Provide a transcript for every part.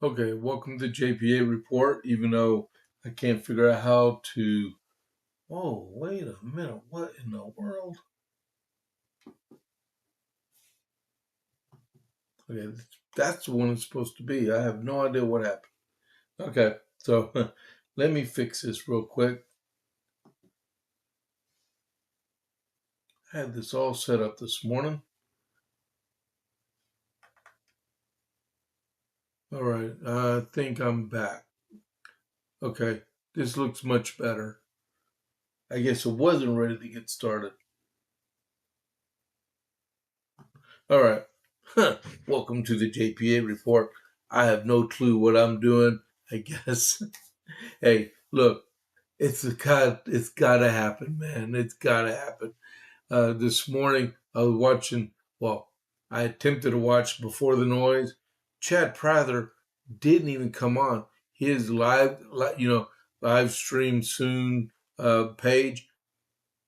Okay, welcome to JP8 report. Even though I can't figure out how to. Oh, wait a minute. What in the world? Okay, that's the one it's supposed to be. I have no idea what happened. Okay, so let me fix this real quick. I had this all set up this morning. All right, I think I'm back. Okay, this looks much better. I guess it wasn't ready to get started. All right. Welcome to the JPA report. I have no clue what I'm doing. I guess. Hey, look, it's gotta happen, man. It's gotta happen. This morning I was watching. Well, I attempted to watch Before the Noise. Chad Prather didn't even come on his live stream soon page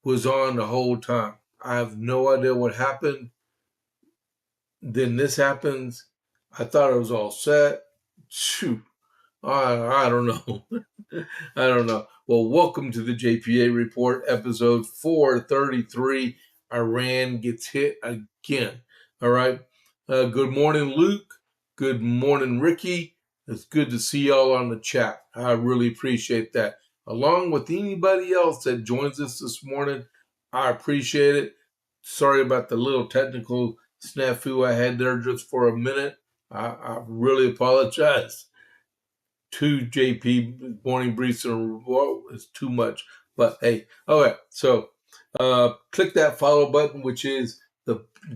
was on the whole time. I have no idea what happened. Then this happens. I thought it was all set. Shoot, I don't know. I don't know. Well, welcome to the JPA report, episode 433. Iran gets hit again. All right. Good morning, Luke. Good morning, Ricky. It's good to see y'all on the chat. I really appreciate that. Along with anybody else that joins us this morning, I appreciate it. Sorry about the little technical snafu I had there just for a minute. I really apologize. Two JP morning briefs in a row is too much. But hey, okay. So click that follow button, which is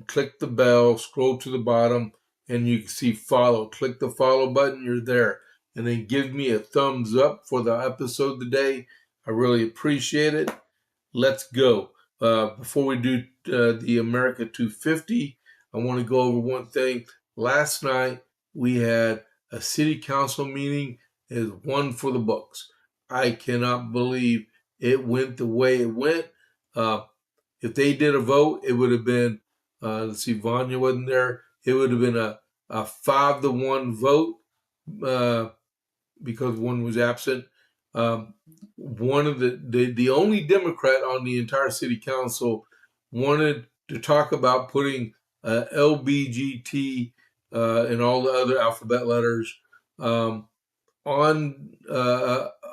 click the bell, scroll to the bottom, and you can see follow. Click the follow button, you're there. And then give me a thumbs up for the episode today. I really appreciate it. Let's go. Before we do the America 250, I want to go over one thing. Last night we had a city council meeting. Is one for the books. I cannot believe it went the way it went. If they did a vote, it would have been, let's see, Vanya wasn't there. It would have been a 5-1 vote because one was absent. One of the only Democrat on the entire city council wanted to talk about putting LBGT and all the other alphabet letters on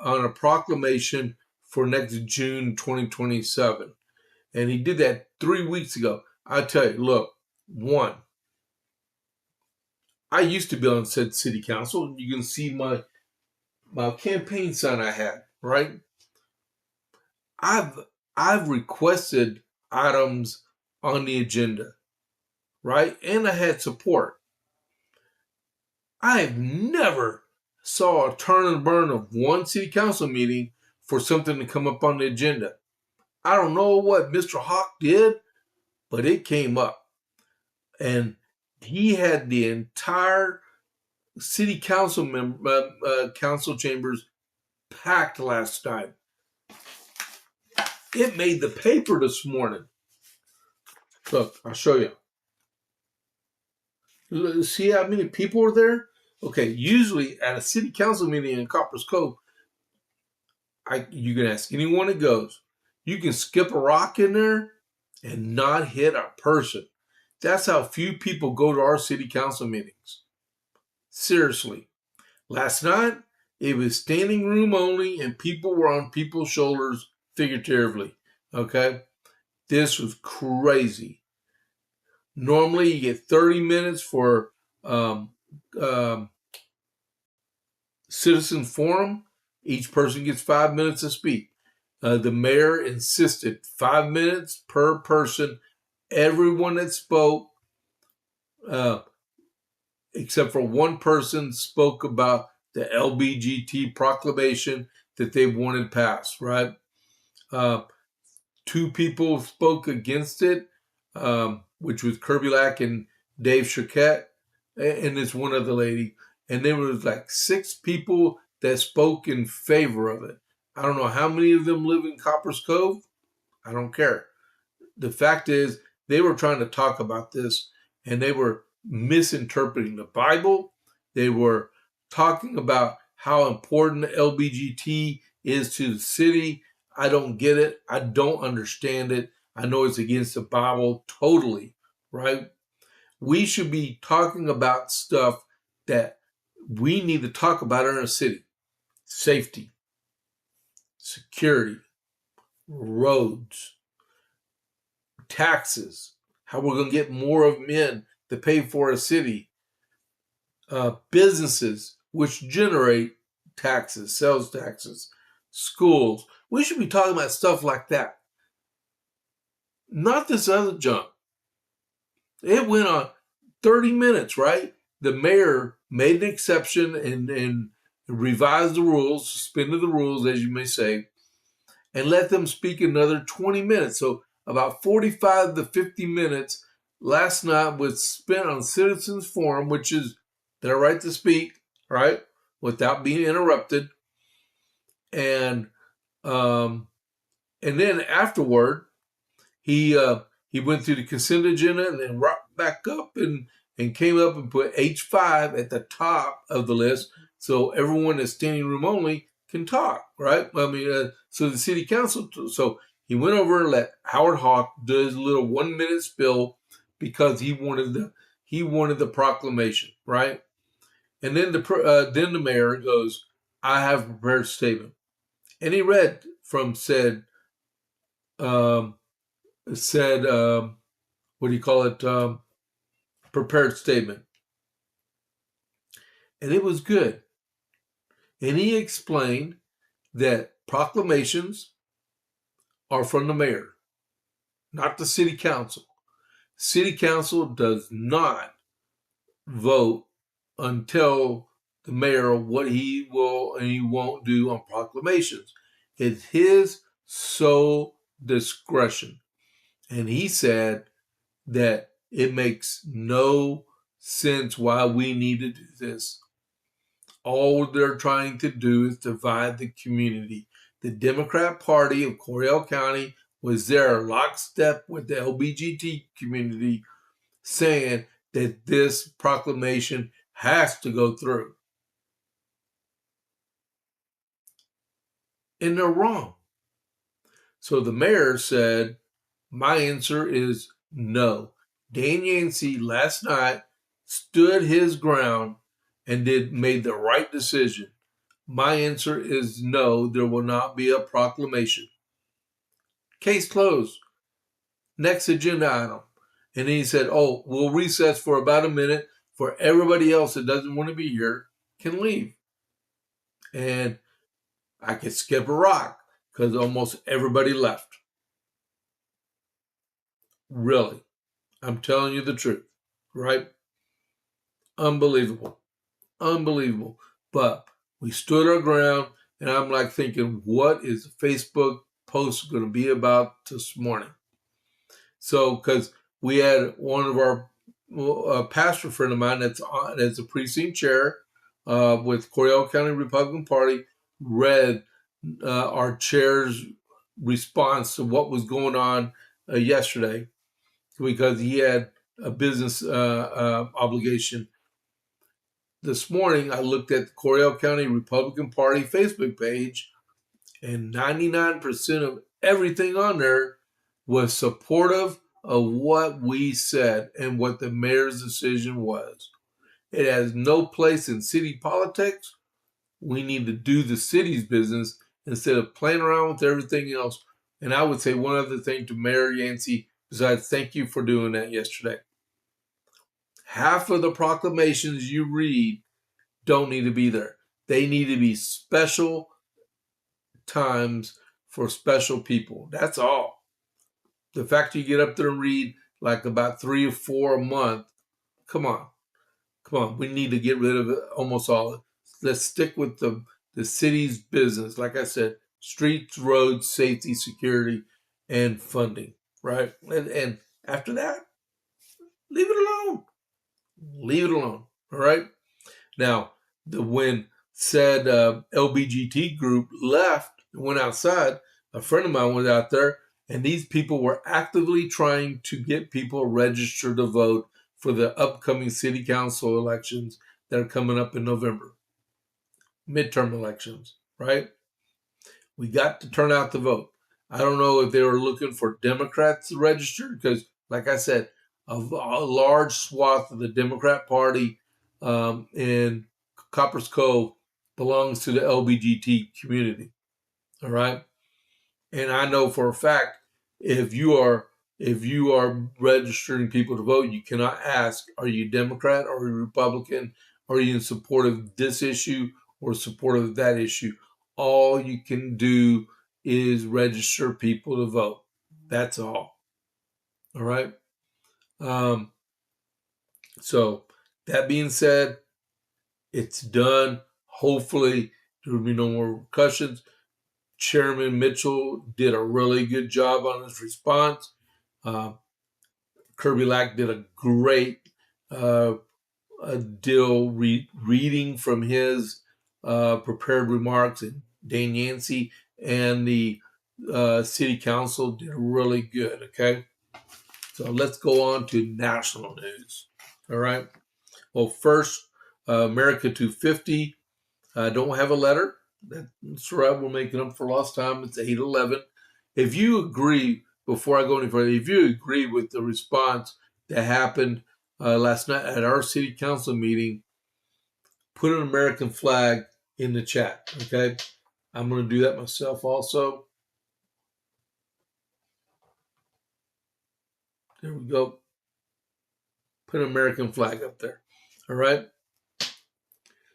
a proclamation for next June 2027, and he did that 3 weeks ago. I tell you, look, one, I used to be on said city council. You can see my campaign sign I had, right? I've requested items on the agenda, right? And I had support. I've never saw a turn and burn of one city council meeting for something to come up on the agenda. I don't know what Mr. Hawk did, but it came up. And he had the entire city council council chambers packed last night. It made the paper this morning. Look, I'll show you. See how many people were there? Okay, usually at a city council meeting in Coppers Cove, you can ask anyone that goes. You can skip a rock in there and not hit a person. That's how few people go to our city council meetings. Seriously. Last night, it was standing room only and people were on people's shoulders figuratively. Okay? This was crazy. Normally, you get 30 minutes for um, um, citizen forum. Each person gets 5 minutes to speak. The mayor insisted 5 minutes per person. Everyone that spoke, uh, except for one person, spoke about the LBGT proclamation that they wanted passed, right? Uh, Two people spoke against it, which was Kirby Lack and Dave Chiquette, and this one other lady. And there was like 6 people that spoke in favor of it. I don't know how many of them live in Coppers Cove. I don't care. The fact is, they were trying to talk about this, and they were misinterpreting the Bible. They were talking about how important LBGT is to the city. I don't get it. I don't understand it. I know it's against the Bible totally, right? We should be talking about stuff that we need to talk about in our city. Safety, security, roads, taxes, how we're going to get more of men to pay for a city, businesses which generate taxes, sales taxes, schools. We should be talking about stuff like that. Not this other junk. It went on 30 minutes, right? The mayor made an exception and revised the rules, suspended the rules, as you may say, and let them speak another 20 minutes. So about 45 to 50 minutes last night was spent on Citizens Forum, which is their right to speak, right, without being interrupted. And then afterward, he went through the consent agenda and then rocked back up and came up and put H5 at the top of the list, so everyone that's standing room only can talk, right? I mean, so the city council. So he went over and let Howard Hawk do his little 1 minute spill because he wanted the proclamation, right? And then the mayor goes, "I have prepared a statement," and he read from said what do you call it? Prepared statement, and it was good. And he explained that proclamations are from the mayor, not the city council. City council does not vote until the mayor what he will and he won't do on proclamations. It's his sole discretion. And he said that it makes no sense why we need to do this. All they're trying to do is divide the community. The Democrat Party of Coryell County was there lockstep with the LBGT community saying that this proclamation has to go through. And they're wrong. So the mayor said, my answer is no. Dan Yancey last night stood his ground and made the right decision. My answer is no, there will not be a proclamation. Case closed. Next agenda item. And then he said, oh, we'll recess for about a minute for everybody else that doesn't want to be here can leave. And I could skip a rock because almost everybody left. Really. I'm telling you the truth, right? Unbelievable. Unbelievable. But we stood our ground, and I'm like thinking, what is the Facebook post going to be about this morning? So, because we had one of our pastor friend of mine that's a precinct chair with Coryell County Republican Party read our chair's response to what was going on yesterday because he had a business obligation. This morning, I looked at the Coryell County Republican Party Facebook page, and 99% of everything on there was supportive of what we said and what the mayor's decision was. It has no place in city politics. We need to do the city's business instead of playing around with everything else. And I would say one other thing to Mayor Yancey, besides thank you for doing that yesterday. Half of the proclamations you read don't need to be there. They need to be special times for special people. That's all. The fact you get up there and read like about 3 or 4 a month, come on. We need to get rid of it, almost all of it. Let's stick with the city's business. Like I said, streets, roads, safety, security, and funding, right? And after that, leave it alone. Leave it alone, all right? Now, when said LBGT group left and went outside, a friend of mine was out there, and these people were actively trying to get people registered to vote for the upcoming city council elections that are coming up in November. midterm elections, right? We got to turn out the vote. I don't know if they were looking for Democrats to register because, like I said, a large swath of the Democrat Party in Copper's Cove belongs to the LGBT community. All right, and I know for a fact if you are registering people to vote, you cannot ask, are you Democrat or Republican? Are you in support of this issue or support of that issue? All you can do is register people to vote. That's all. All right. Um, so that being said, it's done. Hopefully there will be no more repercussions. Chairman Mitchell did a really good job on his response. Uh, Kirby Lack did a great uh, deal reading from his prepared remarks, and Dane Yancey and the city council did really good. Okay, so let's go on to national news. All right. Well, first, America 250. Don't have a letter. That's right. We're making up for lost time. It's 8:11. If you agree, before I go any further, if you agree with the response that happened last night at our city council meeting, put an American flag in the chat. Okay, I'm going to do that myself also. There we go. Put an American flag up there. All right.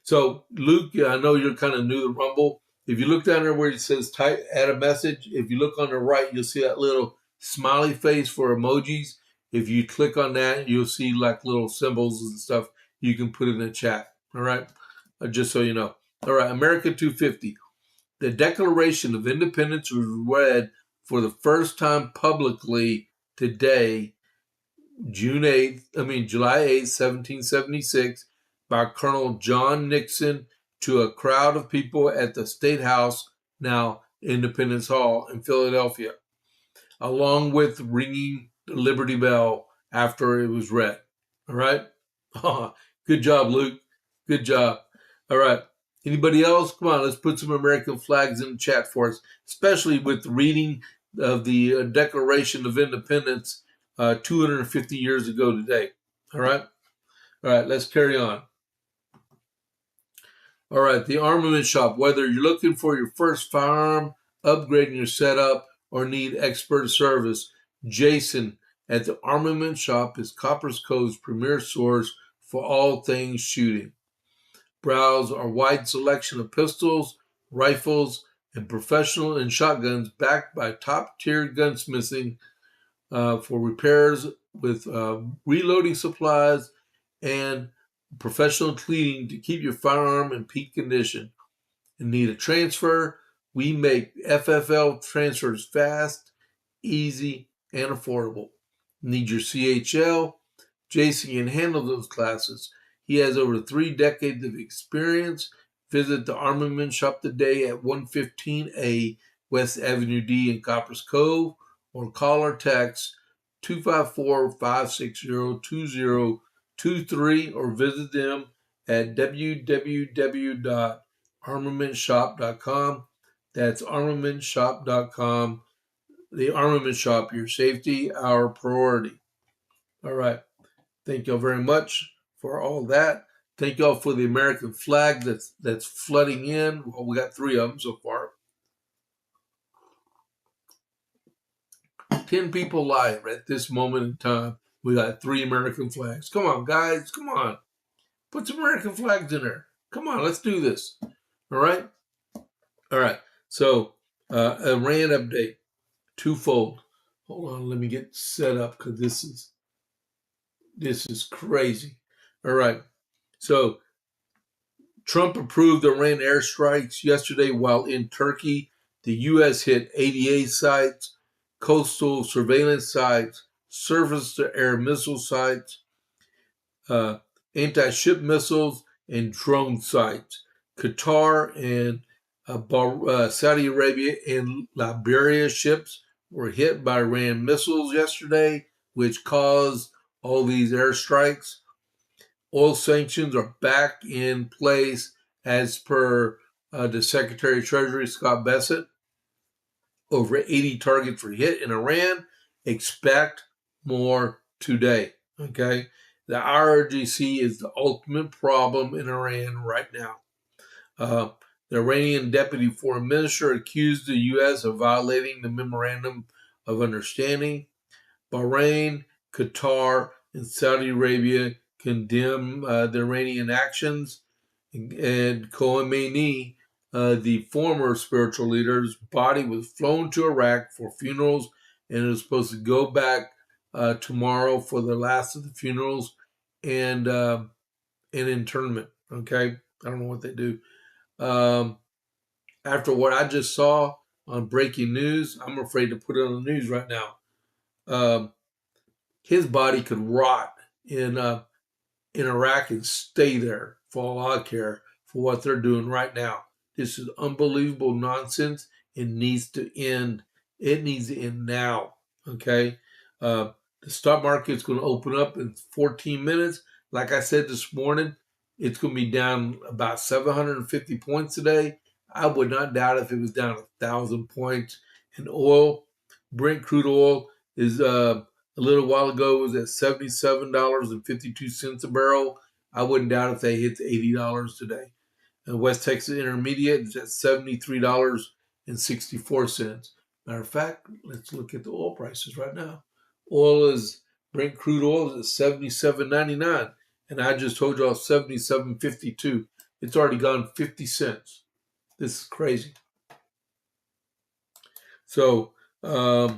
So, Luke, I know you're kind of new to Rumble. If you look down there where it says type, add a message, if you look on the right, you'll see that little smiley face for emojis. If you click on that, you'll see like little symbols and stuff you can put in the chat. All right. Just so you know. All right. America 250. The Declaration of Independence was read for the first time publicly today, July 8th, 1776, by Colonel John Nixon to a crowd of people at the State House, now Independence Hall in Philadelphia, along with ringing the Liberty Bell after it was read. All right? Good job, Luke. Good job. All right. Anybody else? Come on, let's put some American flags in the chat for us, especially with the reading of the Declaration of Independence 250 years ago today. All right? All right, let's carry on. All right, the armament shop. Whether you're looking for your first firearm, upgrading your setup, or need expert service, Jason at the armament shop is Copper's Cove's premier source for all things shooting. Browse our wide selection of pistols, rifles, and professional and shotguns backed by top-tier gunsmithing for repairs with reloading supplies and professional cleaning to keep your firearm in peak condition. You need a transfer? We make FFL transfers fast, easy, and affordable. Need your CHL? Jason can handle those classes. He has over 3 decades of experience. Visit the Armament Shop today at 115A West Avenue D in Coppers Cove, or call or text 254-560-2023, or visit them at www.armamentshop.com. That's armamentshop.com. The Armament Shop, your safety, our priority. All right. Thank y'all very much for all that. Thank y'all for the American flag that's flooding in. Well, we got 3 of them so far. 10 people live at this moment in time. We got 3 American flags. Come on, guys. Come on. Put some American flags in there. Come on, let's do this. All right? All right. So, Iran update. Twofold. Hold on, let me get set up because this is crazy. All right. So, Trump approved Iran airstrikes yesterday while in Turkey. The U.S. hit 88 sites, coastal surveillance sites, surface-to-air missile sites, anti-ship missiles, and drone sites. Qatar and Saudi Arabia and Liberia ships were hit by Iran missiles yesterday, which caused all these airstrikes. Oil sanctions are back in place as per the Secretary of Treasury, Scott Bessent. Over 80 targets were hit in Iran. Expect more today. Okay. The IRGC is the ultimate problem in Iran right now. The Iranian deputy foreign minister accused the U.S. of violating the memorandum of understanding. Bahrain, Qatar, and Saudi Arabia condemn the Iranian actions. And Khomeini, the former spiritual leader's body was flown to Iraq for funerals, and it was supposed to go back tomorrow for the last of the funerals and internment. Okay, I don't know what they do. After what I just saw on breaking news, I'm afraid to put it on the news right now. His body could rot in Iraq and stay there for all I care for what they're doing right now. This is unbelievable nonsense. It needs to end. It needs to end now. Okay. The stock market's going to open up in 14 minutes. Like I said this morning, it's going to be down about 750 points today. I would not doubt if it was down 1,000 points. And oil, Brent crude oil is a little while ago was at $77.52 a barrel. I wouldn't doubt if they hit $80 today. And West Texas Intermediate is at $73.64. Matter of fact, let's look at the oil prices right now. Brent crude oil is at $77.99, and I just told y'all $77.52. It's already gone 50 cents. This is crazy. So let's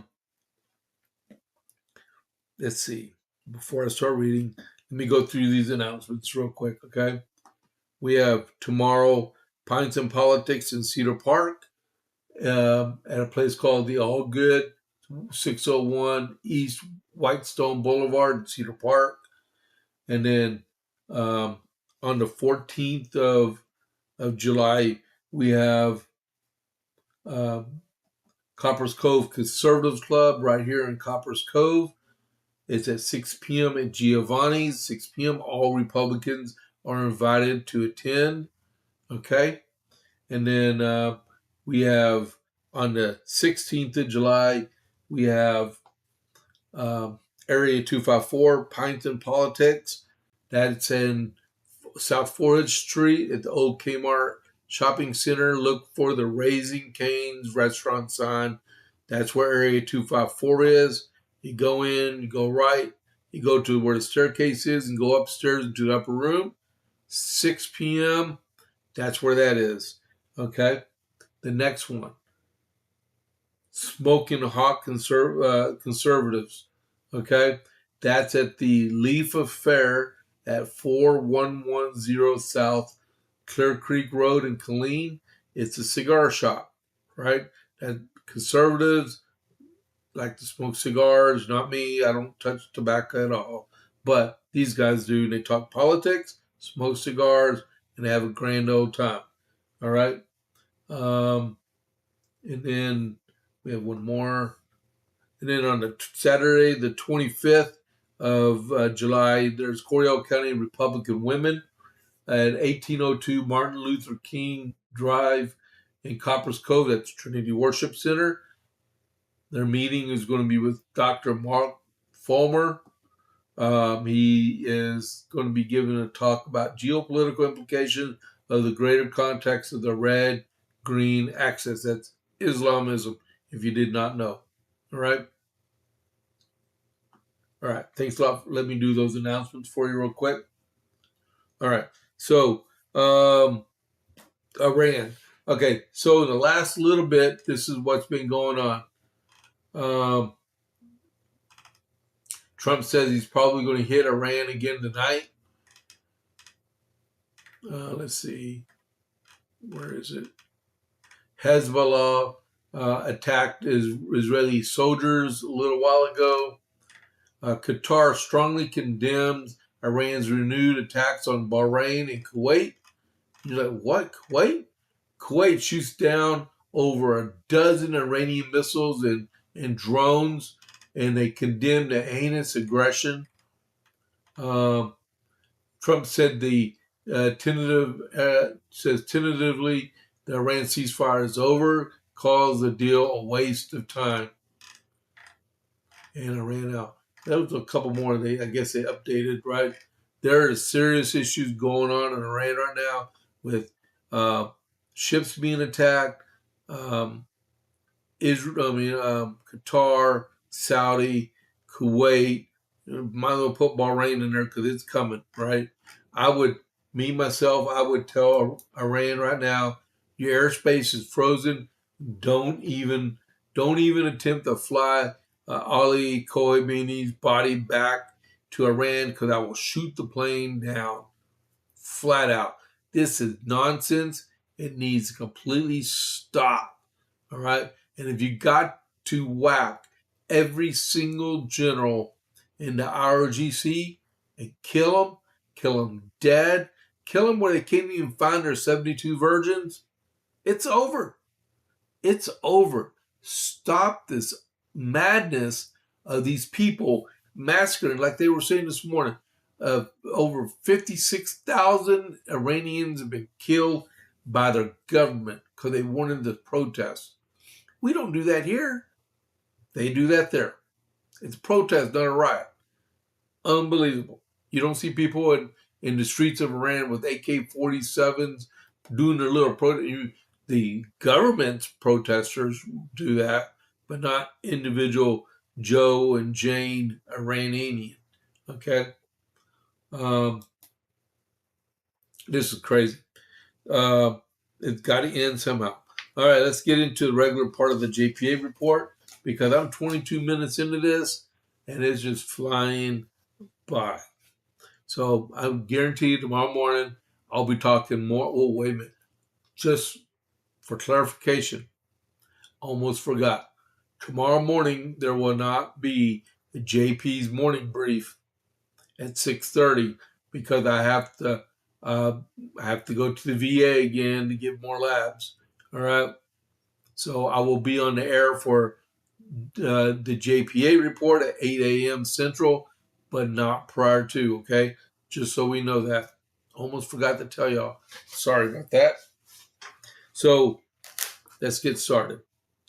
see. Before I start reading, let me go through these announcements real quick, okay? We have tomorrow Pints and Politics in Cedar Park at a place called the All Good, 601 East Whitestone Boulevard in Cedar Park. And then on the 14th of July, we have Coppers Cove Conservatives Club right here in Coppers Cove. It's at 6 p.m. at Giovanni's, 6 p.m. All Republicans are invited to attend, okay? And then we have on the 16th of July, we have Area 254, Pints and Politics. That's in South 4th Street at the old Kmart Shopping Center. Look for the Raising Cane's restaurant sign. That's where Area 254 is. You go in, you go right, you go to where the staircase is and go upstairs into the upper room. 6 p.m., that's where that is. Okay? The next one, Smoking Hot Conservatives. Okay? That's at the Leaf Affair at 4110 South Clear Creek Road in Killeen. It's a cigar shop, right? And conservatives like to smoke cigars. Not me. I don't touch tobacco at all. But these guys do. They talk politics, smoke cigars, and have a grand old time. All right? And then we have one more. And then on the Saturday, the 25th of July, there's Coryell County Republican Women at 1802 Martin Luther King Drive in Coppers Cove. That's Trinity Worship Center. Their meeting is going to be with Dr. Mark Fulmer. He is going to be giving a talk about geopolitical implications of the greater context of the red-green axis. That's Islamism, if you did not know. All right? All right. Thanks a lot for letting me do those announcements for you real quick. All right. So, Iran. Okay. So, in the last little bit, this is what's been going on. Trump says he's probably going to hit Iran again tonight. Let's see. Where is it? Hezbollah attacked Israeli soldiers a little while ago. Qatar strongly condemns Iran's renewed attacks on Bahrain and Kuwait. You're like, what? Kuwait? Kuwait shoots down over a dozen Iranian missiles and drones, and they condemn the heinous aggression. Trump said the Says tentatively the Iran ceasefire is over, calls the deal a waste of time. And Iran out. That was a couple more. I guess they updated, right? There are serious issues going on in Iran right now with uh, ships being attacked. Um, Qatar, Saudi, Kuwait. Might as well put Bahrain in there because it's coming, right? I would, I would tell Iran right now, your airspace is frozen. Don't even, don't even attempt to fly Ali Khamenei's body back to Iran because I will shoot the plane down, flat out. This is nonsense. It needs to completely stop. All right. And if you got to whack every single general in the IRGC and kill them dead, kill them where they can't even find their 72 virgins, it's over. It's over. Stop this madness of these people massacring, like they were saying this morning. Over 56,000 Iranians have been killed by their government because they wanted to protest. We don't do that here. They do that there. It's a protest, not a riot. Unbelievable. You don't see people in the streets of Iran with AK-47s doing their little protest. The government's protesters do that, but not individual Joe and Jane Iranian. Okay? This is crazy. It's got to end somehow. All right, let's get into the regular part of the JP8 report because I'm 22 minutes into this and it's just flying by. So I guarantee you tomorrow morning I'll be talking more. Oh, wait a minute. Just for clarification, almost forgot. Tomorrow morning there will not be the JP's morning brief at 6:30 because I have to go to the VA again to get more labs. All right. So I will be on the air for the JPA report at 8 a.m. Central, but not prior to, okay? Just so we know that. Almost forgot to tell y'all. Sorry about that. So let's get started.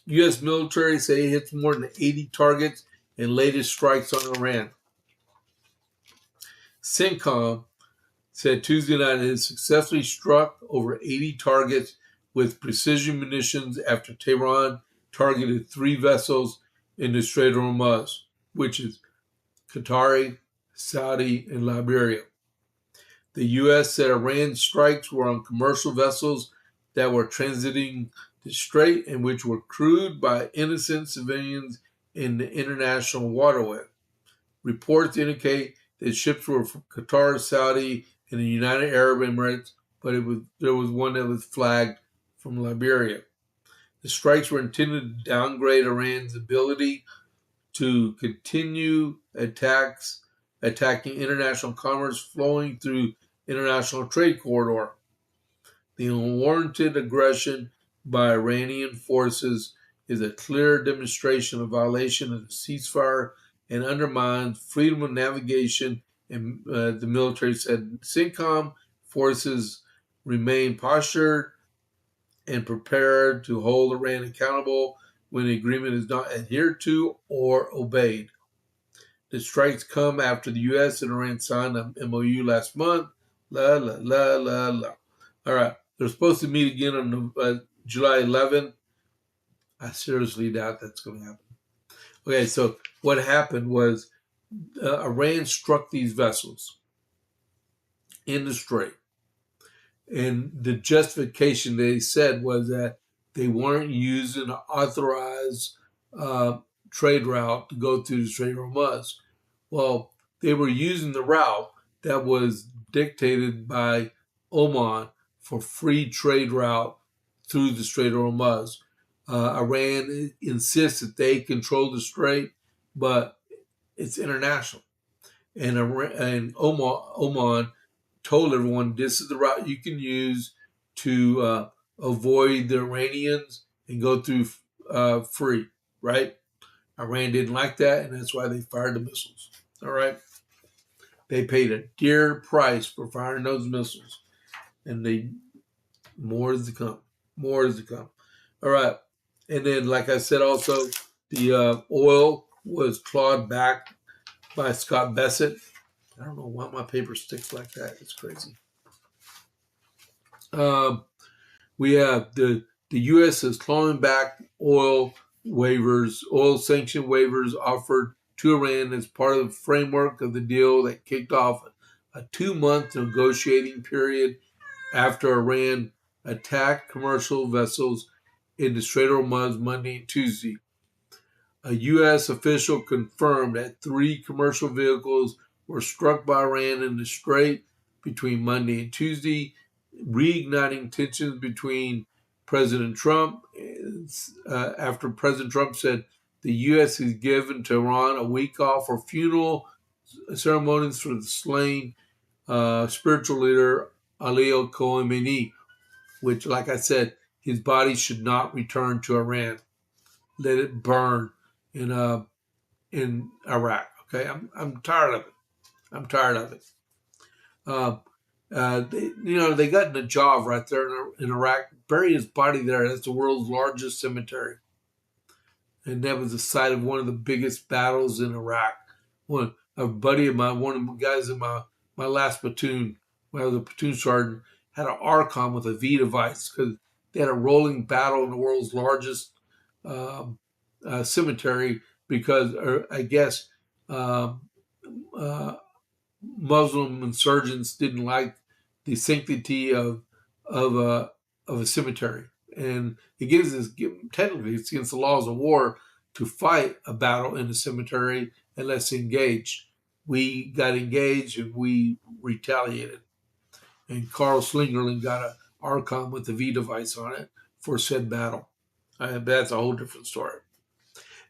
U.S. military say it hits more than 80 targets in latest strikes on Iran. CENTCOM said Tuesday night it has successfully struck over 80 targets with precision munitions after Tehran targeted 3 vessels in the Strait of Hormuz, which is Qatari, Saudi, and Liberia. The U.S. said Iran's strikes were on commercial vessels that were transiting the strait and which were crewed by innocent civilians in the international waterway. Reports indicate that ships were from Qatar, Saudi, and the United Arab Emirates, but there was one that was flagged from Liberia. The strikes were intended to downgrade Iran's ability to continue attacking international commerce flowing through international trade corridor. The unwarranted aggression by Iranian forces is a clear demonstration of violation of the ceasefire and undermines freedom of navigation. And the military said CENTCOM forces remain postured and prepared to hold Iran accountable when the agreement is not adhered to or obeyed. The strikes come after the U.S. and Iran signed an MOU last month. All right. They're supposed to meet again on July 11th. I seriously doubt that's going to happen. Okay, so what happened was Iran struck these vessels in the strait. And the justification they said was that they weren't using an authorized trade route to go through the Strait of Hormuz. Well, they were using the route that was dictated by Oman for free trade route through the Strait of Hormuz. Iran insists that they control the strait, but it's international. And Oman told everyone this is the route you can use to avoid the Iranians and go through free, right? Iran didn't like that, and that's why they fired the missiles. All right. They paid a dear price for firing those missiles, and more is to come. More is to come. All right, and then like I said, also the oil was clawed back by Scott Bessent. I don't know why my paper sticks like that. It's crazy. We have the U.S. is clawing back oil sanction waivers offered to Iran as part of the framework of the deal that kicked off a 2-month negotiating period after Iran attacked commercial vessels in the Strait of Hormuz Monday and Tuesday. A U.S. official confirmed that 3 commercial vehicles were struck by Iran in the Strait between Monday and Tuesday, reigniting tensions between President Trump after President Trump said the U.S. has given to Iran a week off for funeral ceremonies for the slain spiritual leader Ali Khamenei, which, like I said, his body should not return to Iran. Let it burn in Iraq. Okay, I'm tired of it. I'm tired of it. They got Najaf right there in Iraq. Bury his body there. That's the world's largest cemetery, and that was the site of one of the biggest battles in Iraq. A buddy of mine, one of the guys in my last platoon, when I was a platoon sergeant, had an Archon with a V device because they had a rolling battle in the world's largest cemetery because I guess Muslim insurgents didn't like the sanctity of a cemetery, and technically it's against the laws of war to fight a battle in a cemetery unless engaged. We got engaged and we retaliated, and Carl Slingerland got an Archon with the V device on it for said battle. That's a whole different story.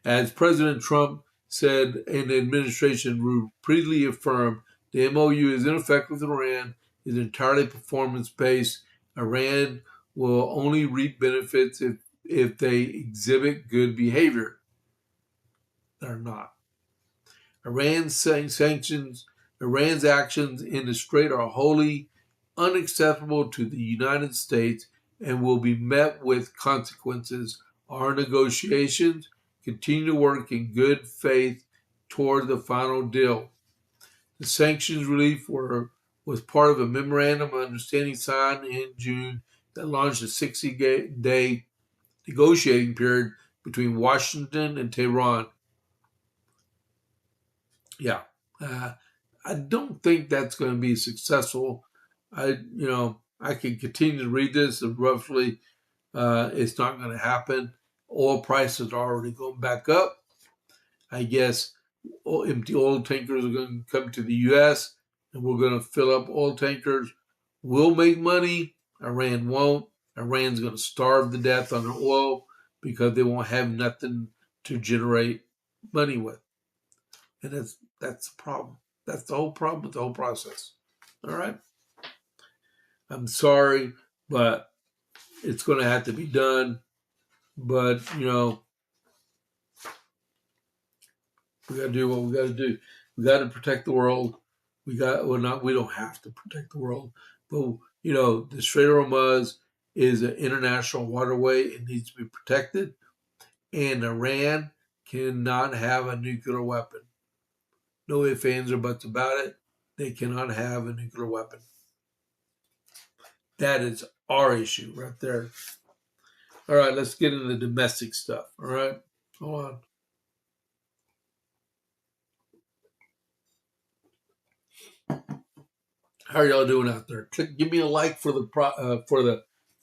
As President Trump said, and the administration repeatedly affirmed, the MOU is in effect with Iran, is entirely performance-based. Iran will only reap benefits if they exhibit good behavior. They're not. Iran's actions in the Strait are wholly unacceptable to the United States and will be met with consequences. Our negotiations continue to work in good faith toward the final deal. The sanctions relief was part of a memorandum of understanding signed in June that launched a 60-day negotiating period between Washington and Tehran. Yeah, I don't think that's going to be successful. I can continue to read this, and roughly, it's not going to happen. Oil prices are already going back up. I guess empty oil tankers are going to come to the U.S. and we're going to fill up oil tankers. We'll make money. Iran won't. Iran's going to starve to death on their oil because they won't have nothing to generate money with. And that's the problem. That's the whole problem with the whole process. All right? I'm sorry, but it's going to have to be done. But, we got to do what we got to do. We got to protect the world. We don't have to protect the world. But, the Strait of Hormuz is an international waterway. It needs to be protected. And Iran cannot have a nuclear weapon. No ifs, ands, or buts about it. They cannot have a nuclear weapon. That is our issue right there. All right, let's get into the domestic stuff. All right, hold on. How are y'all doing out there? Give me a like for the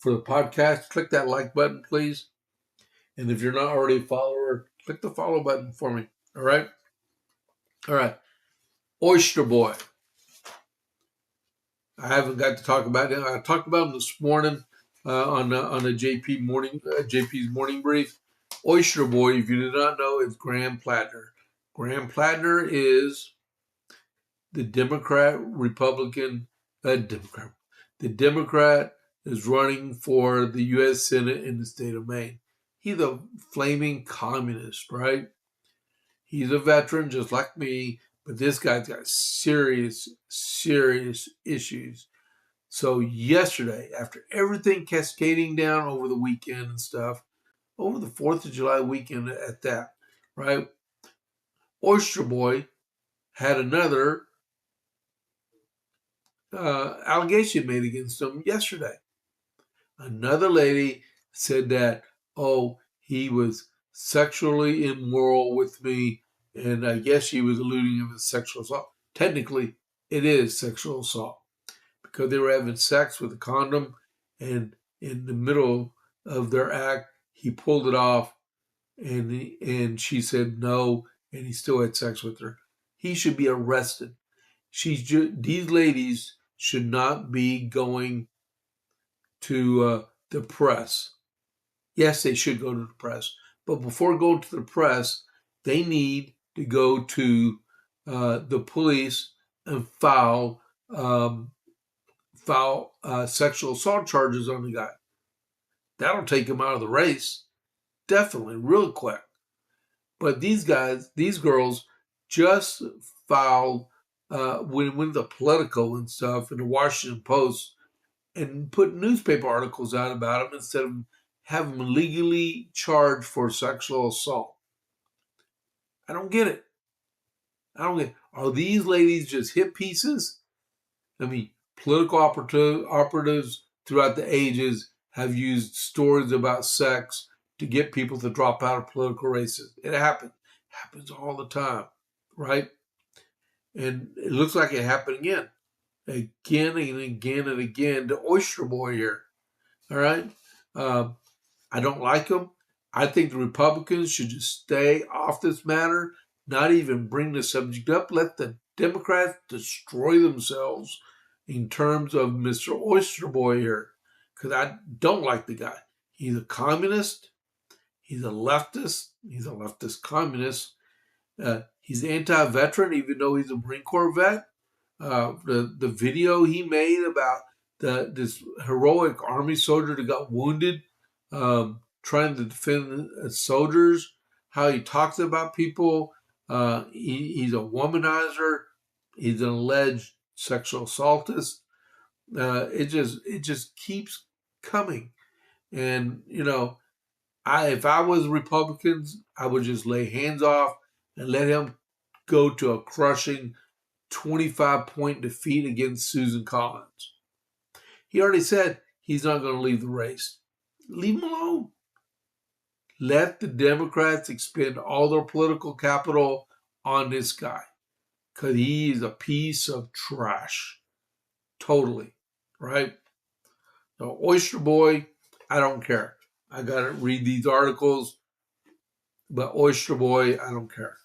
podcast. Click that like button, please. And if you're not already a follower, click the follow button for me. All right. Oyster Boy. I haven't got to talk about him. I talked about him this morning on the JP's morning brief. Oyster Boy, if you did not know, is Graham Plattner. Graham Plattner is the Democrat is running for the U.S. Senate in the state of Maine. He's a flaming communist, right? He's a veteran just like me, But this guy's got serious, serious issues. So yesterday, after everything cascading down over the weekend and stuff, over the 4th of July weekend at that, right? Oyster Boy had another allegation made against him yesterday. Another lady said that, oh, he was sexually immoral with me, and I guess she was alluding to sexual assault. Technically, it is sexual assault because they were having sex with a condom, and in the middle of their act, he pulled it off, and she said no, and he still had sex with her. He should be arrested. These ladies should not be going to the press. Yes, they should go to the press, but before going to the press, they need to go to the police and file sexual assault charges on the guy. That'll take him out of the race, definitely, real quick. But these girls, just filed when the Politico and stuff and the Washington Post and put newspaper articles out about him instead of having him legally charged for sexual assault. I don't get it. Are these ladies just hit pieces? I mean, political operatives throughout the ages have used stories about sex to get people to drop out of political races. It happens all the time, right? And it looks like it happened again and again and again. The Oyster Boy here, all right? I don't like him. I think the Republicans should just stay off this matter, not even bring the subject up. Let the Democrats destroy themselves in terms of Mr. Oyster Boy here, because I don't like the guy. He's a communist. He's a leftist. He's a leftist communist. He's anti-veteran, even though he's a Marine Corps vet. The video he made about this heroic Army soldier that got wounded trying to defend soldiers, how he talks about people. He's a womanizer. He's an alleged sexual assaultist. It just keeps coming. And, if I was Republicans, I would just lay hands off and let him go to a crushing 25-point defeat against Susan Collins. He already said he's not going to leave the race. Leave him alone. Let the Democrats expend all their political capital on this guy, because he is a piece of trash. Totally. Right? So, Oyster Boy, I don't care. I got to read these articles, but Oyster Boy, I don't care.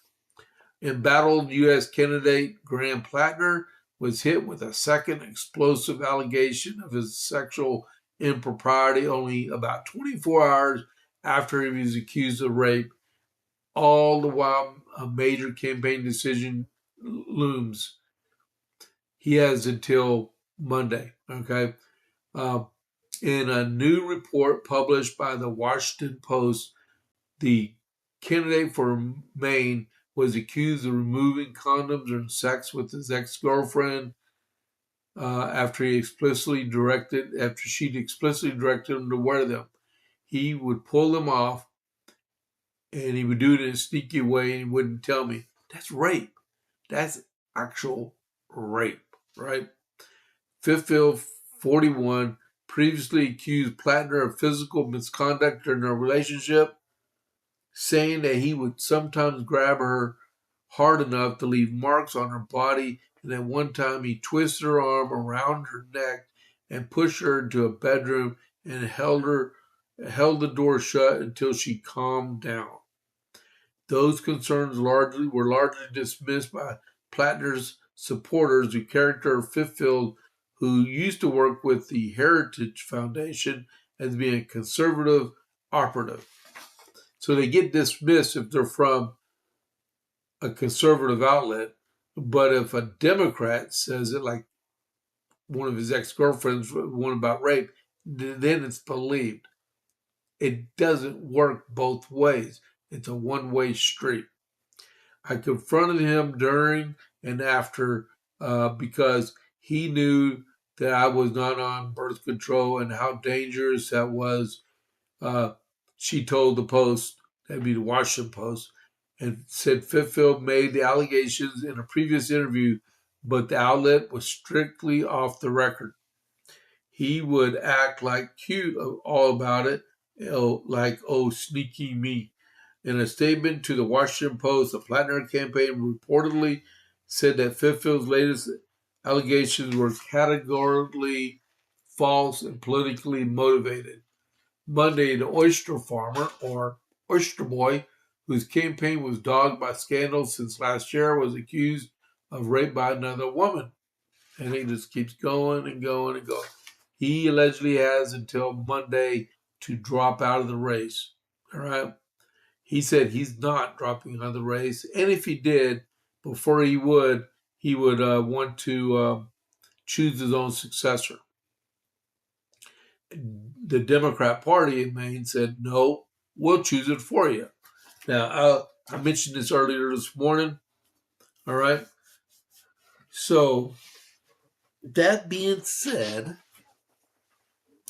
Embattled U.S. candidate Graham Plattner was hit with a second explosive allegation of his sexual impropriety only about 24 hours after he was accused of rape. All the while, a major campaign decision looms. He has until Monday, okay? In a new report published by the Washington Post, the candidate for Maine was accused of removing condoms during sex with his ex-girlfriend after she'd explicitly directed him to wear them. He would pull them off, and he would do it in a sneaky way, and he wouldn't tell me. That's rape. That's actual rape, right? Fiffield, 41, previously accused Plattner of physical misconduct during their relationship, saying that he would sometimes grab her hard enough to leave marks on her body, and at one time he twisted her arm around her neck and pushed her into a bedroom and held the door shut until she calmed down. Those concerns were largely dismissed by Plattner's supporters, the character of Fiffield, who used to work with the Heritage Foundation as being a conservative operative. So they get dismissed if they're from a conservative outlet, but if a Democrat says it, like one of his ex-girlfriends, one about rape, then it's believed. It doesn't work both ways. It's a one-way street. I confronted him during and after because he knew that I was not on birth control and how dangerous that was. Uh, she told the Post, that'd be the Washington Post, and said Fitfield made the allegations in a previous interview, but the outlet was strictly off the record. He would act like cute all about it, like, oh, sneaky me. In a statement to the Washington Post, the Plattner campaign reportedly said that Fitfield's latest allegations were categorically false and politically motivated. Monday, the oyster farmer, or oyster boy, whose campaign was dogged by scandals since last year, was accused of rape by another woman. And he just keeps going and going and going. He allegedly has until Monday to drop out of the race. All right. He said he's not dropping out of the race. And if he did, before he would want to choose his own successor. The Democrat Party in Maine said, no, we'll choose it for you. Now, I mentioned this earlier this morning. All right. So, that being said,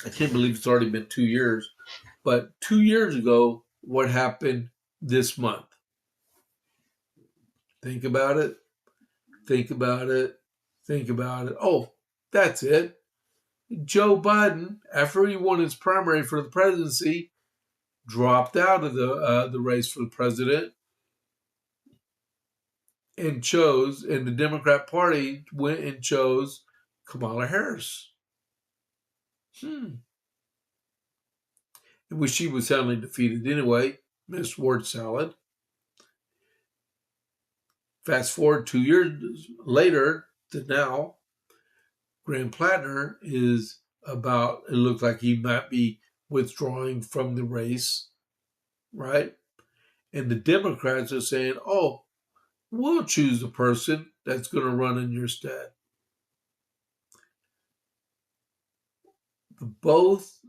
I can't believe it's already been 2 years. But 2 years ago, what happened this month? Think about it. Think about it. Think about it. Oh, that's it. Joe Biden, after he won his primary for the presidency, dropped out of the race for the president and the Democrat Party went and chose Kamala Harris. Which she was soundly defeated anyway, Miss Word Salad. Fast forward 2 years later to now, Graham Plattner is about, it looks like he might be withdrawing from the race, right? And the Democrats are saying, oh, we'll choose the person that's going to run in your stead. Both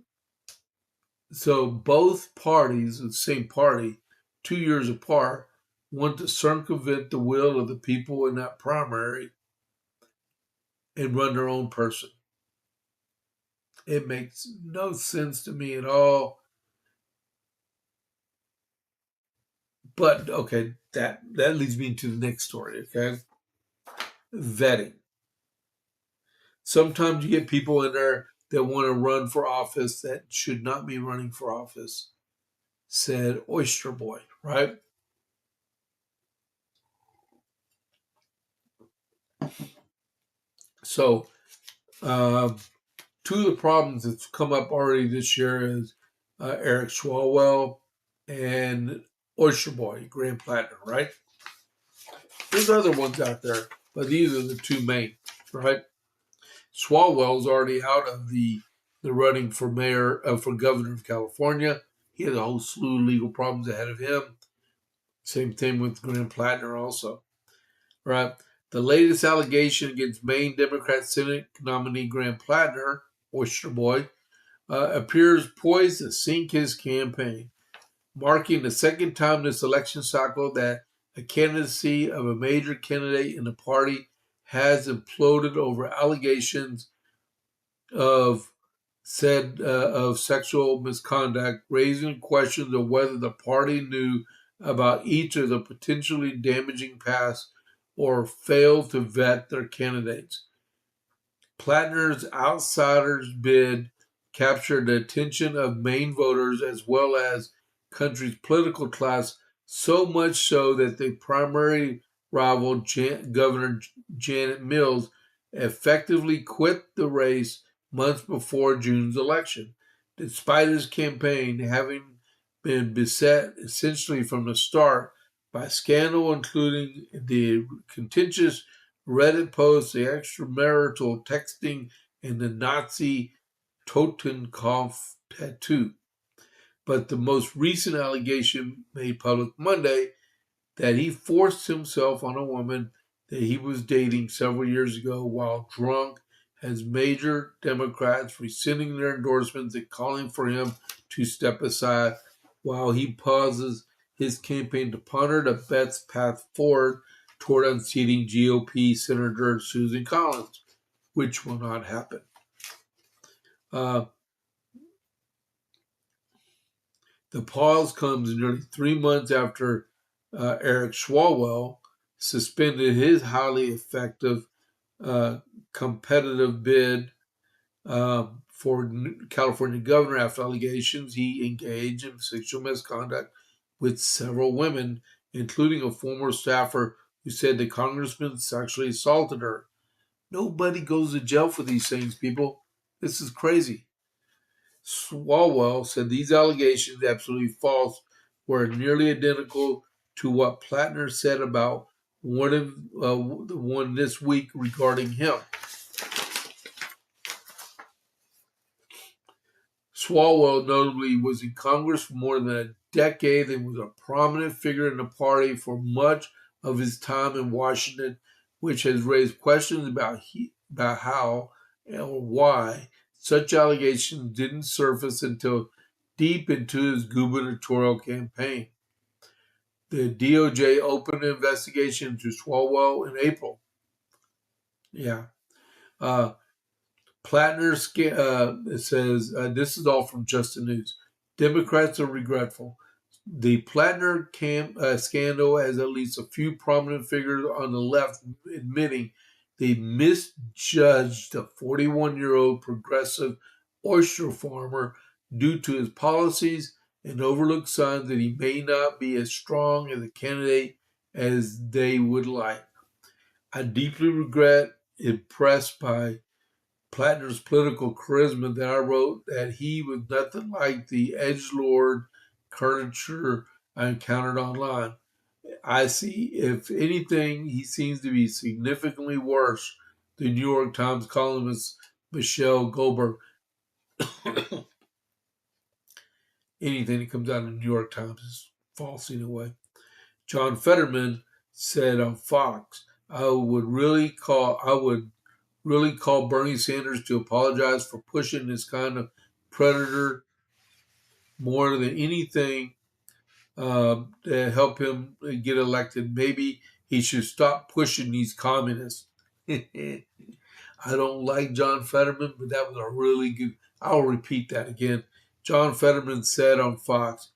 parties, the same party, 2 years apart, want to circumvent the will of the people in that primary and run their own person. It makes no sense to me at all. But, okay, that leads me to the next story, okay? Vetting. Sometimes you get people in there that want to run for office that should not be running for office, said Oyster Boy, right? So, two of the problems that's come up already this year is Eric Swalwell and Oyster Boy, Graham Plattner, right? There's other ones out there, but these are the two main, right? Swalwell's already out of the running for for governor of California. He has a whole slew of legal problems ahead of him. Same thing with Graham Plattner also, right? The latest allegation against Maine Democrat Senate nominee Graham Plattner, Oyster Boy, appears poised to sink his campaign, marking the second time this election cycle that a candidacy of a major candidate in the party has imploded over allegations of sexual misconduct, raising questions of whether the party knew about each of the potentially damaging past or failed to vet their candidates. Plattner's outsiders bid captured the attention of Maine voters as well as country's political class, so much so that the primary rival, Governor Janet Mills, effectively quit the race months before June's election, despite his campaign having been beset essentially from the start by scandal, including the contentious Reddit posts, the extramarital texting, and the Nazi Totenkopf tattoo. But the most recent allegation made public Monday that he forced himself on a woman that he was dating several years ago while drunk has major Democrats rescinding their endorsements and calling for him to step aside while he pauses his campaign to ponder the best path forward toward unseating GOP Senator Susan Collins, which will not happen. The pause comes nearly 3 months after Eric Swalwell suspended his highly effective competitive bid for California governor after allegations he engaged in sexual misconduct with several women, including a former staffer who said the congressman sexually assaulted her. Nobody goes to jail for these things, people. This is crazy. Swalwell said these allegations, absolutely false, were nearly identical to what Plattner said about the one this week regarding him. Swalwell notably was in Congress for more than a decade and was a prominent figure in the party for much of his time in Washington, which has raised questions about how or why such allegations didn't surface until deep into his gubernatorial campaign. The DOJ opened an investigation into Swalwell in April. Yeah. Plattner says, this is all from Just the News. Democrats are regretful. The Plattner scandal has at least a few prominent figures on the left admitting they misjudged the 41-year-old progressive oyster farmer due to his policies and overlooked signs that he may not be as strong as a candidate as they would like. I deeply regret, impressed by Plattner's political charisma, that I wrote that he was nothing like the edgelord caricature I encountered online. I see, if anything, he seems to be significantly worse than New York Times columnist Michelle Goldberg. Anything that comes out of the New York Times is false anyway. John Fetterman said on Fox, I would really call Bernie Sanders to apologize for pushing this kind of predator more than anything to help him get elected. Maybe he should stop pushing these communists. I don't like John Fetterman, but that was a really good. I'll repeat that again. John Fetterman said on Fox,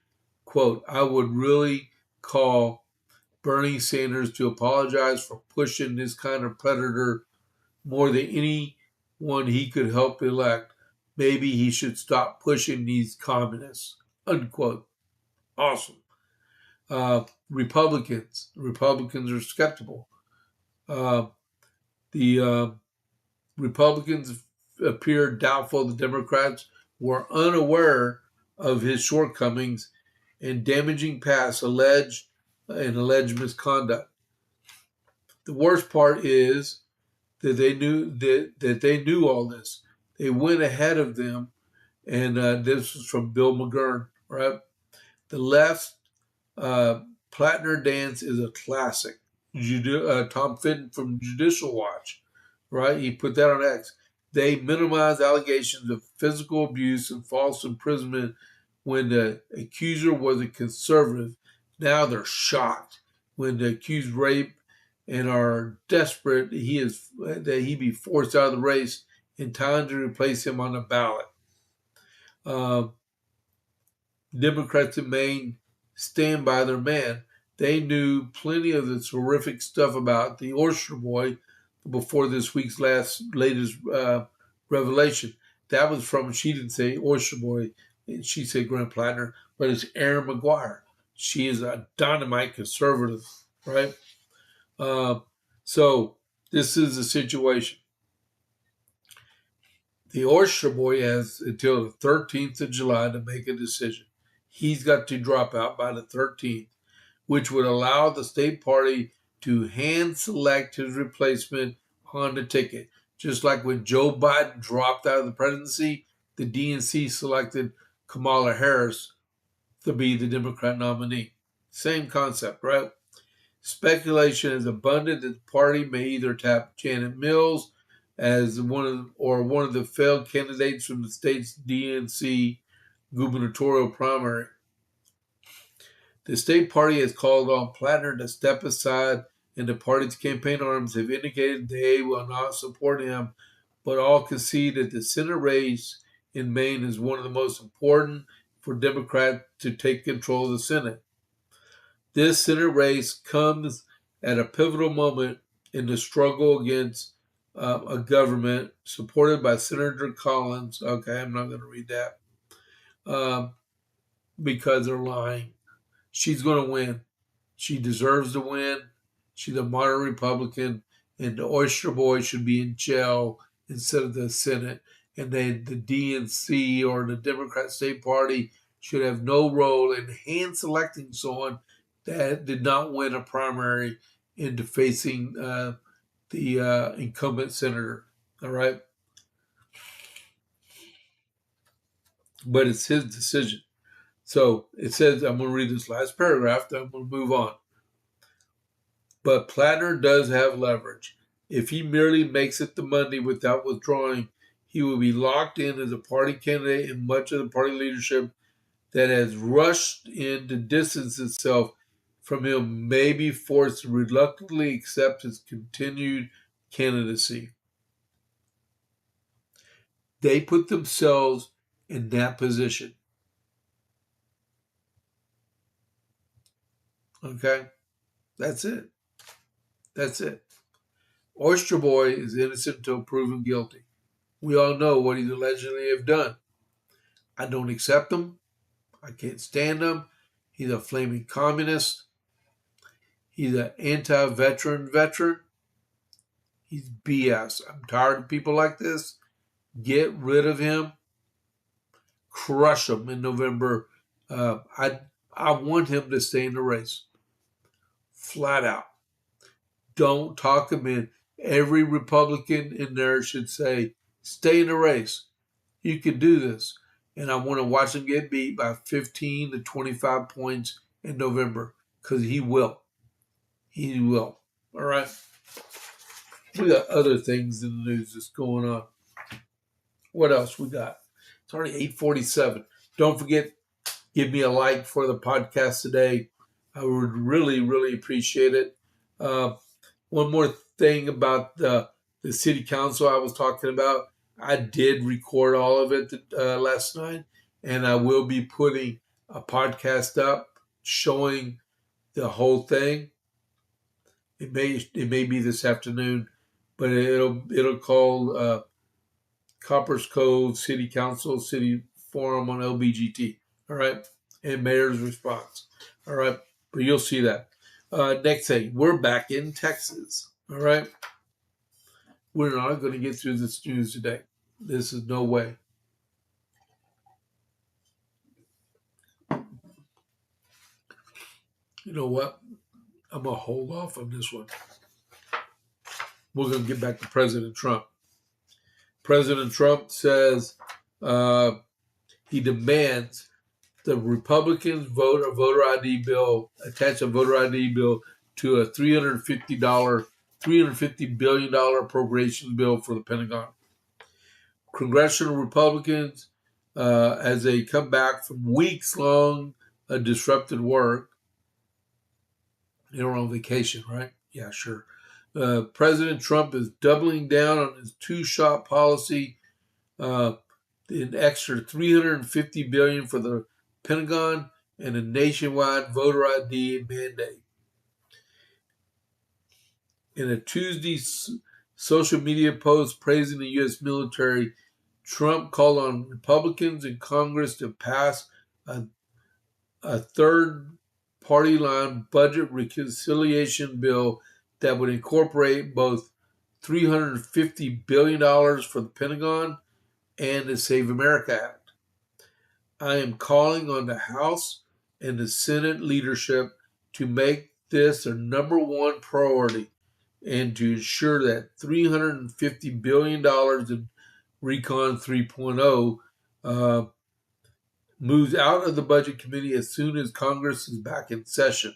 quote, I would really call Bernie Sanders to apologize for pushing this kind of predator more than anyone he could help elect. Maybe he should stop pushing these communists, unquote. Awesome. Republicans are skeptical. The Republicans appear doubtful the Democrats were unaware of his shortcomings and damaging past alleged misconduct. The worst part is that they knew all this. They went ahead of them, and this was from Bill McGurn, right? The left's Plattner dance is a classic. Tom Fitton from Judicial Watch, right? He put that on X. They minimize allegations of physical abuse and false imprisonment when the accuser was a conservative. Now they're shocked when the accused rape and are desperate that he be forced out of the race in time to replace him on the ballot. Democrats in Maine stand by their man. They knew plenty of the terrific stuff about the Oyster Boy before this week's latest revelation. That was from, she didn't say Oyster Boy, she said Grant Plattner, but it's Erin McGuire. She is a dynamite conservative, right? So this is the situation. The Oyster Boy has until the 13th of July to make a decision. He's got to drop out by the 13th, which would allow the state party to hand select his replacement on the ticket. Just like when Joe Biden dropped out of the presidency, the DNC selected Kamala Harris to be the Democrat nominee. Same concept, right? Speculation is abundant that the party may either tap Janet Mills as one of the failed candidates from the state's DNC gubernatorial primary. The state party has called on Plattner to step aside, and the party's campaign arms have indicated they will not support him, but all concede that the Senate race in Maine is one of the most important for Democrats to take control of the Senate. This Senate race comes at a pivotal moment in the struggle against a government supported by Senator Collins. Okay, I'm not going to read that because they're lying. She's going to win. She deserves to win. She's a moderate Republican, and the Oyster Boy should be in jail instead of the Senate. And then the DNC or the Democrat State Party should have no role in hand selecting someone that did not win a primary into facing the incumbent senator. All right. But it's his decision. So it says, I'm going to read this last paragraph, then I'm going to move on. But Plattner does have leverage. If he merely makes it to Monday without withdrawing, he will be locked in as a party candidate, and much of the party leadership that has rushed in to distance itself from him may be forced to reluctantly accept his continued candidacy. They put themselves in that position. Okay? That's it. That's it. Oyster Boy is innocent until proven guilty. We all know what he's allegedly have done. I don't accept him. I can't stand him. He's a flaming communist. He's an anti-veteran veteran. He's BS. I'm tired of people like this. Get rid of him. Crush him in November. I want him to stay in the race. Flat out. Don't talk him in. Every Republican in there should say, stay in the race. You can do this. And I want to watch him get beat by 15 to 25 points in November, because he will. He will. All right. We got other things in the news that's going on. What else we got? It's already 8:47. Don't forget, give me a like for the podcast today. I would really, really appreciate it. One more thing about the city council I was talking about. I did record all of it last night, and I will be putting a podcast up showing the whole thing. It may be this afternoon, but it'll call Coppers Cove City Council City Forum on LBGT. All right, and Mayor's response. All right, but you'll see that. Next thing, we're back in Texas. All right, we're not going to get through this news today. This is no way. You know what? I'm going to hold off on this one. We're going to get back to President Trump. President Trump says he demands the Republicans vote a voter ID bill, attach a voter ID bill to a $350 billion appropriations bill for the Pentagon. Congressional Republicans, as they come back from weeks-long disrupted work, they're on vacation, right? Yeah, sure. President Trump is doubling down on his two-shot policy, an extra $350 billion for the Pentagon, and a nationwide voter ID mandate. In a Tuesday social media post praising the U.S. military, Trump called on Republicans in Congress to pass a third party line budget reconciliation bill that would incorporate both $350 billion for the Pentagon and the Save America Act. I am calling on the House and the Senate leadership to make this their number one priority and to ensure that $350 billion in Recon 3.0 moves out of the Budget Committee as soon as Congress is back in session.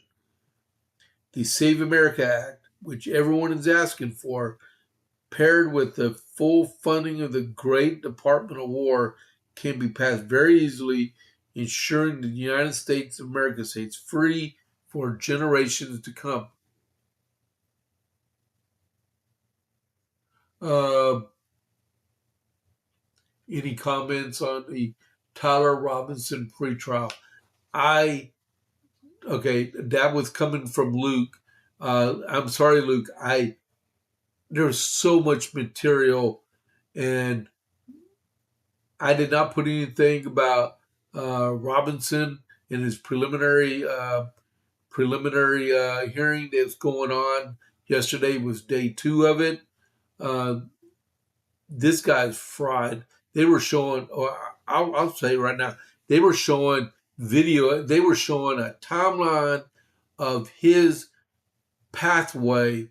The Save America Act, which everyone is asking for, paired with the full funding of the great Department of War, can be passed very easily ensuring the United States of America stays free for generations to come. Uh, any comments on the Tyler Robinson pretrial? Okay, that was coming from Luke. I'm sorry, Luke. There's so much material, and I did not put anything about Robinson in his preliminary hearing that's going on. Yesterday was day 2 of it. Uh, this guy's fried. They were showing, or I'll say right now, they were showing video. They were showing a timeline of his pathway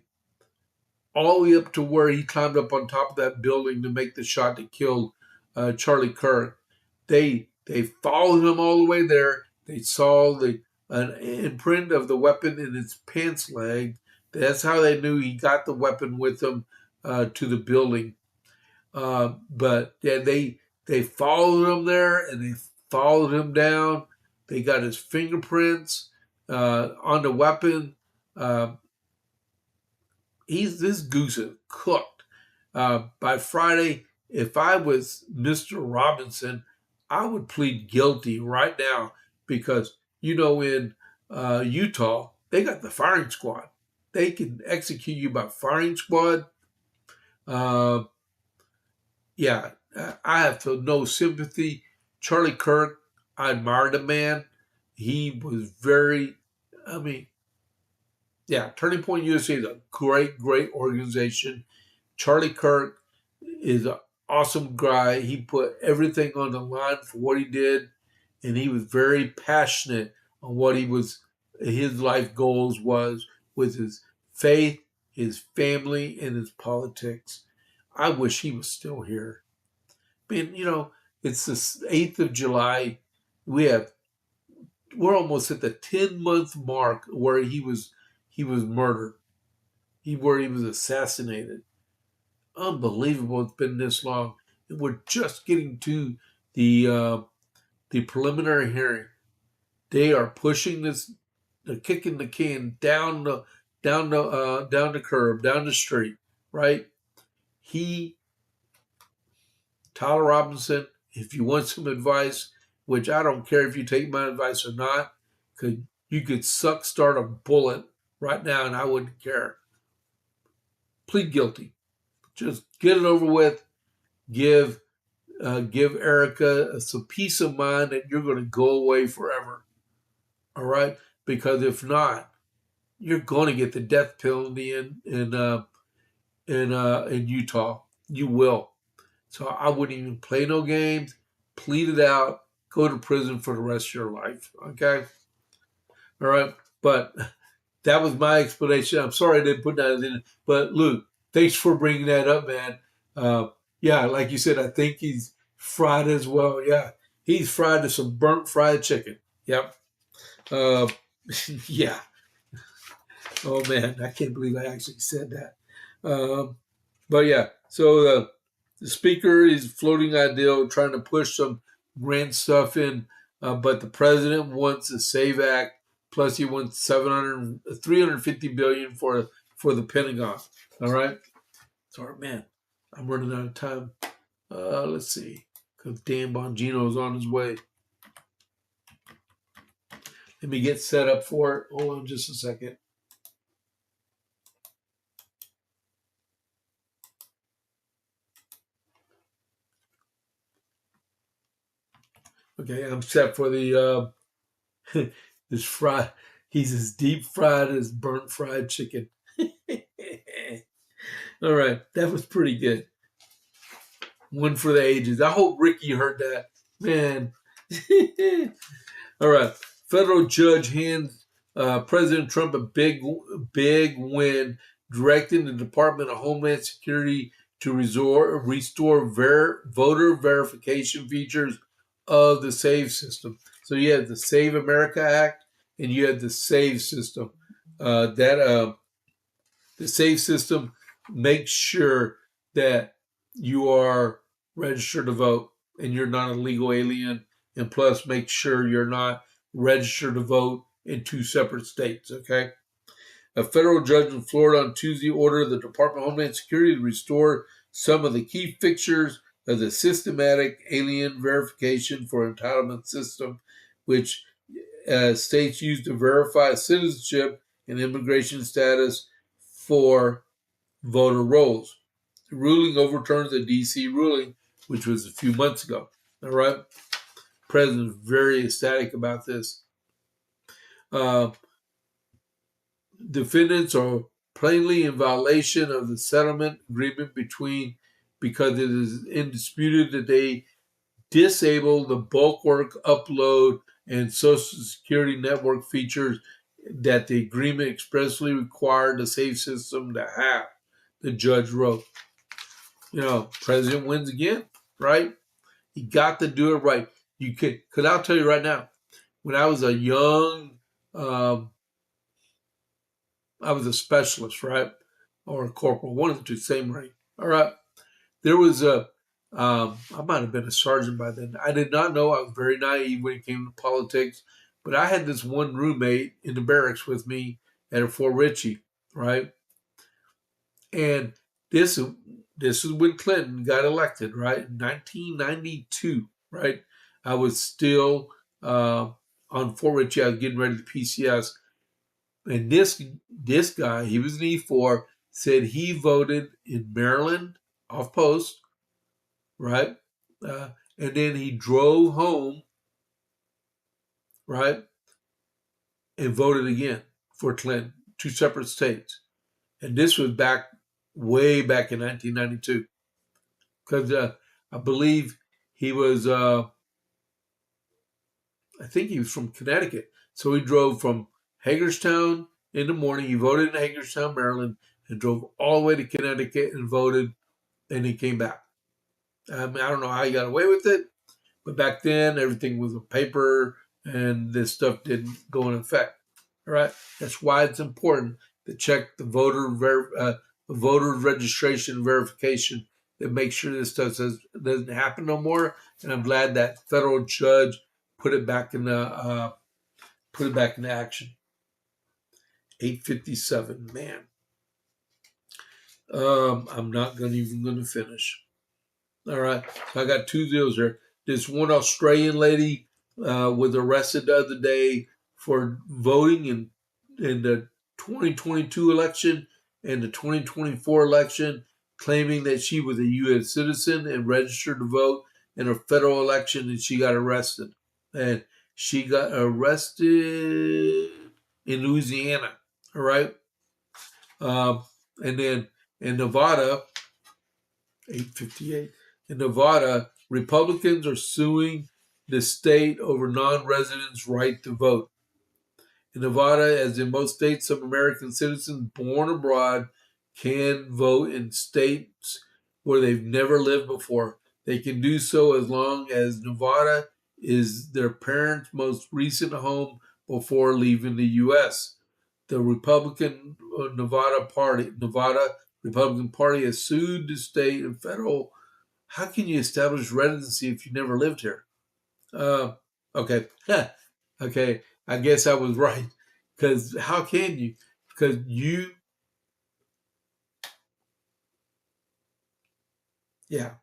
all the way up to where he climbed up on top of that building to make the shot that killed Charlie Kirk. They followed him all the way there. They saw an imprint of the weapon in his pants leg. That's how they knew he got the weapon with him to the building. But yeah, they followed him there and they followed him down. They got his fingerprints on the weapon. Uh, this goose is cooked. By Friday, if I was Mr. Robinson, I would plead guilty right now because in Utah they got the firing squad. They can execute you by firing squad. Uh, yeah, I have no sympathy. Charlie Kirk, I admire the man. He was very, I mean, yeah, Turning Point USA is a great, great organization. Charlie Kirk is an awesome guy. He put everything on the line for what he did, and he was very passionate on what his life goals was with his faith, his family, and his politics. I wish he was still here. And it's the 8th of July. We're almost at the 10-month mark where he was murdered. Where he was assassinated. Unbelievable it's been this long. And we're just getting to the preliminary hearing. They are pushing this, they're kicking the can down the curb, down the street, right? Tyler Robinson, if you want some advice, which I don't care if you take my advice or not, you could start a bullet right now and I wouldn't care. Plead guilty. Just get it over with. Give Erica some peace of mind that you're going to go away forever. All right, because if not, you're going to get the death penalty in Utah. You will. So I wouldn't even play no games. Plead it out. Go to prison for the rest of your life. Okay. All right. But that was my explanation. I'm sorry I didn't put that in. But Luke, thanks for bringing that up, man. Yeah, like you said, I think he's fried as well. Yeah, he's fried to some burnt fried chicken. Yep. Uh, yeah. Oh man, I can't believe I actually said that. But yeah, so the speaker is floating idea, trying to push some grant stuff in, but the president wants a SAVE Act. Plus, he wants 350 billion for the Pentagon. All right. Sorry, man. I'm running out of time. Let's see, because Dan Bongino's on his way. Let me get set up for it. Hold on just a second. Okay, I'm set for the this fried. He's as deep fried as burnt fried chicken. All right, that was pretty good. One for the ages. I hope Ricky heard that, man. All right, federal judge hands President Trump a big win, directing the Department of Homeland Security to restore voter verification features of the SAVE system. So you have the Save America Act and you have the SAVE system. The SAVE system makes sure that you are registered to vote and you're not a legal alien. and plus make sure you're not registered to vote in 2 separate states, okay? A federal judge in Florida on Tuesday ordered the Department of Homeland Security to restore some of the key fixtures of the systematic alien verification for entitlement system, which states use to verify citizenship and immigration status for voter rolls. The ruling overturns the D.C. ruling, which was a few months ago. All right? The president is very ecstatic about this. Defendants are plainly in violation of the settlement agreement because it is indisputed that they disable the bulk work upload and Social Security network features that the agreement expressly required the SAFE system to have, the judge wrote. President wins again, right? He got to do it right. You could, because I'll tell you right now, when I was a young, I was a specialist, right? Or a corporal, one of the two, same rank. All right. There was I might have been a sergeant by then. I did not know. I was very naive when it came to politics. But I had this one roommate in the barracks with me at Fort Ritchie, right? And this is when Clinton got elected, right? In 1992, right? I was still on Fort Ritchie. I was getting ready to PCS. And this guy, he was an E4, said he voted in Maryland off post, right? And then he drove home, right? And voted again for Clinton, 2 separate states. And this was way back in 1992. Because I believe he was, I think he was from Connecticut. So he drove from Hagerstown in the morning. He voted in Hagerstown, Maryland, and drove all the way to Connecticut and voted, and he came back. I don't know how he got away with it, but back then everything was on paper and this stuff didn't go in effect. All right, that's why it's important to check the voter registration verification to make sure this stuff doesn't happen no more. And I'm glad that federal judge put it back into action. 8:57, man. I'm not even going to finish. All right, so I got 2 deals here. This one Australian lady was arrested the other day for voting in the 2022 election and the 2024 election, claiming that she was a U.S. citizen and registered to vote in a federal election, and she got arrested. And she got arrested in Louisiana, all right? And then in Nevada, 8:58. In Nevada, Republicans are suing the state over non-residents' right to vote. In Nevada, as in most states, some American citizens born abroad can vote in states where they've never lived before. They can do so as long as Nevada is their parents' most recent home before leaving the U.S. The Nevada Republican Party has sued the state and federal. How can you establish residency if you never lived here? Okay. Okay. I guess I was right. Because how can you? Because yeah.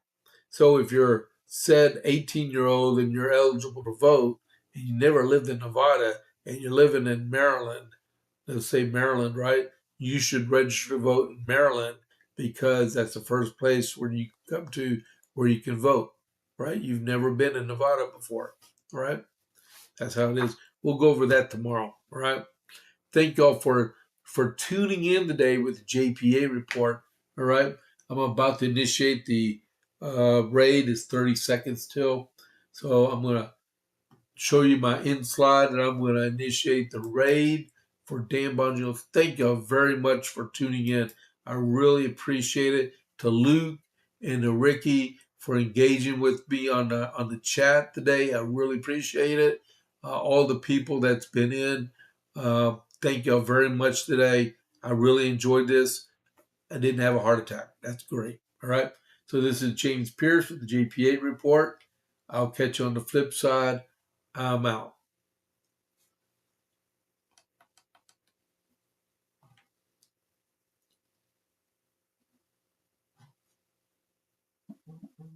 So if you're said 18-year-old and you're eligible to vote and you never lived in Nevada and you're living in Maryland, let's say Maryland, right? You should register to vote in Maryland because that's the first place where you come to where you can vote, right? You've never been in Nevada before, right? That's how it is. We'll go over that tomorrow, all right? Thank y'all for tuning in today with the JP8 report, all right? I'm about to initiate the raid. It's 30 seconds till. So I'm going to show you my end slide and I'm going to initiate the raid for Dan Bongino. Thank y'all very much for tuning in. I really appreciate it. To Luke and to Ricky for engaging with me on the chat today. I really appreciate it. All the people that's been in. Thank y'all very much today. I really enjoyed this. I didn't have a heart attack. That's great. All right. So this is James Pierce with the JP8 report. I'll catch you on the flip side. I'm out.